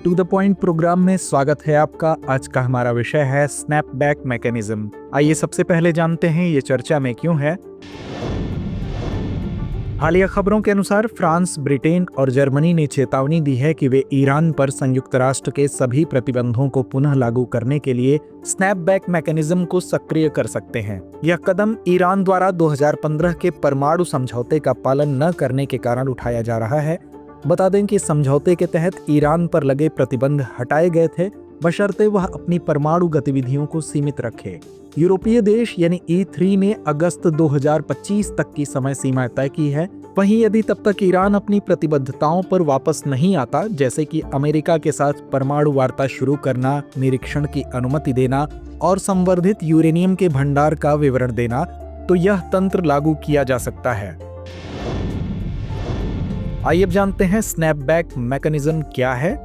To the point programme में स्वागत है आपका। आज का हमारा विषय है स्नैपबैक मैकेनिज्म। आइए सबसे पहले जानते हैं ये चर्चा में क्यों है। हालिया खबरों के अनुसार फ्रांस, ब्रिटेन और जर्मनी ने चेतावनी दी है कि वे ईरान पर संयुक्त राष्ट्र के सभी प्रतिबंधों को पुनः लागू करने के लिए स्नैपबैक मैकेनिज्म को सक्रिय कर सकते हैं। यह कदम ईरान द्वारा 2015 के परमाणु समझौते का पालन न करने के कारण उठाया जा रहा है। बता दें कि समझौते के तहत ईरान पर लगे प्रतिबंध हटाए गए थे, बशर्ते वह अपनी परमाणु गतिविधियों को सीमित रखे। यूरोपीय देश यानी E3 ने अगस्त 2025 तक की समय सीमा तय की है। वहीं यदि तब तक ईरान अपनी प्रतिबद्धताओं पर वापस नहीं आता, जैसे कि अमेरिका के साथ परमाणु वार्ता शुरू करना, निरीक्षण की अनुमति देना और संवर्धित यूरेनियम के भंडार का विवरण देना, तो यह तंत्र लागू किया जा सकता है। आइए अब जानते हैं स्नैपबैक मैकेनिज्म क्या है।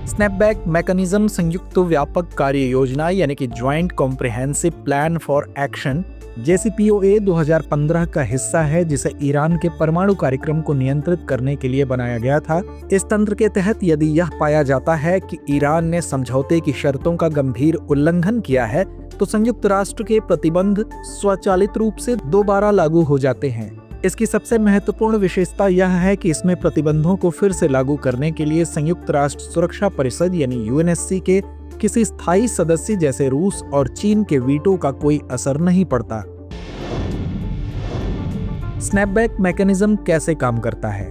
स्नैपबैक मैकेनिज्म संयुक्त व्यापक कार्य योजना यानी कि joint comprehensive plan for action JCPOA 2015 का हिस्सा है, जिसे ईरान के परमाणु कार्यक्रम को नियंत्रित करने के लिए बनाया गया था। इस तंत्र के तहत यदि यह पाया जाता है कि ईरान ने समझौते की शर्तों का गंभीर उल्लंघन किया है, तो संयुक्त राष्ट्र के प्रतिबंध स्वचालित रूप से दोबारा लागू हो जाते हैं। इसकी सबसे महत्वपूर्ण विशेषता यह है कि इसमें प्रतिबंधों को फिर से लागू करने के लिए संयुक्त राष्ट्र सुरक्षा परिषद यानी UNSC के किसी स्थायी सदस्य जैसे रूस और चीन के वीटो का कोई असर नहीं पड़ता। स्नैपबैक मैकेनिज्म कैसे काम करता है?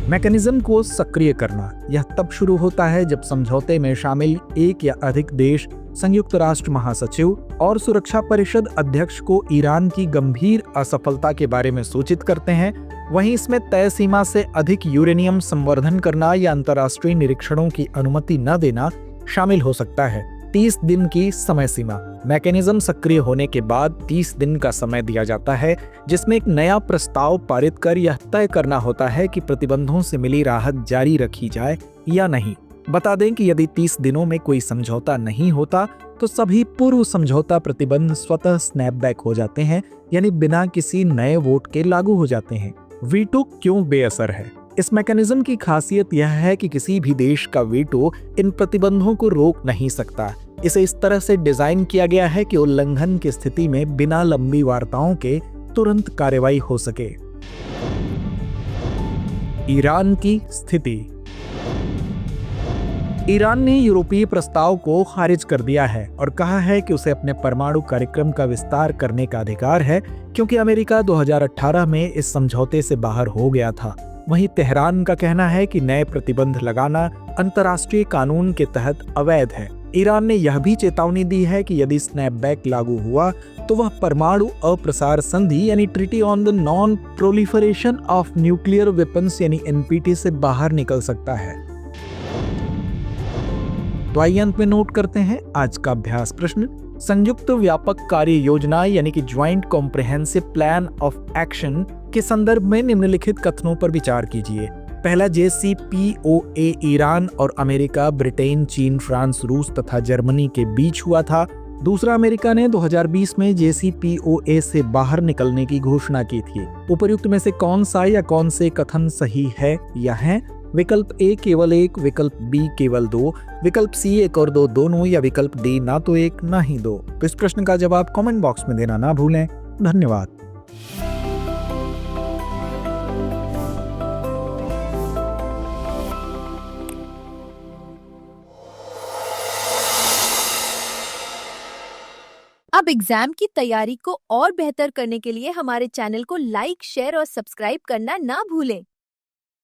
मैकेनिज्म को सक्रिय करना यह तब शुरू होता है जब समझौते में शामिल एक या अधिक देश संयुक्त राष्ट्र महासचिव और सुरक्षा परिषद अध्यक्ष को ईरान की गंभीर असफलता के बारे में सूचित करते हैं। वहीं इसमें तय सीमा से अधिक यूरेनियम संवर्धन करना या अंतर्राष्ट्रीय निरीक्षणों की अनुमति न देना शामिल हो सकता है। 30 दिन की समय सीमा। मैकेनिज्म सक्रिय होने के बाद 30 दिन का समय दिया जाता है, जिसमें एक नया प्रस्ताव पारित कर यह तय करना होता है कि प्रतिबंधों से मिली राहत जारी रखी जाए या नहीं। बता दें कि यदि 30 दिनों में कोई समझौता नहीं होता, तो सभी पूर्व समझौता प्रतिबंध स्वतः स्नैपबैक हो जाते हैं, यानी बिना किसी नए वोट के लागू हो जाते हैं। वीटो क्यों बेअसर है? इस मैकेनिज्म की खासियत यह है कि किसी भी देश का वीटो इन प्रतिबंधों को रोक नहीं सकता। इसे इस तरह से डिजाइन किया गया है कि उल्लंघन की स्थिति में बिना लंबी वार्ताओं के तुरंत कार्रवाई हो सके। ईरान की स्थिति। ईरान ने यूरोपीय प्रस्ताव को खारिज कर दिया है और कहा है कि उसे अपने परमाणु कार्यक्रम का विस्तार करने का अधिकार है, क्योंकि अमेरिका 2018 में इस समझौते से बाहर हो गया था। वहीं तेहरान का कहना है कि नए प्रतिबंध लगाना अंतर्राष्ट्रीय कानून के तहत अवैध है। ईरान ने यह भी चेतावनी दी है कि यदि स्नैपबैक लागू हुआ तो वह परमाणु अप्रसार संधि यानी treaty on the non proliferation of nuclear weapons यानी NPT से बाहर निकल सकता है। तो आइए अंत में नोट करते हैं आज का अभ्यास प्रश्न। संयुक्त व्यापक कार्य योजना यानी कि joint comprehensive plan of action के संदर्भ में निम्नलिखित कथनों पर विचार कीजिए। पहला, JCPOA ईरान और अमेरिका, ब्रिटेन, चीन, फ्रांस, रूस तथा जर्मनी के बीच हुआ था। दूसरा, अमेरिका ने 2020 में JCPOA से बाहर निकलने की घोषणा की थी। उपर्युक्त में से कौन सा या कौन से कथन सही है या हैं? विकल्प A केवल 1, विकल्प B केवल 2, विकल्प C 1 और 2 दोनों, या विकल्प D ना तो 1 ना ही 2। तो इस प्रश्न का जवाब कमेंट बॉक्स में देना ना भूलें। धन्यवाद। अब एग्जाम की तैयारी को और बेहतर करने के लिए हमारे चैनल को लाइक, शेयर और सब्सक्राइब करना ना भूलें।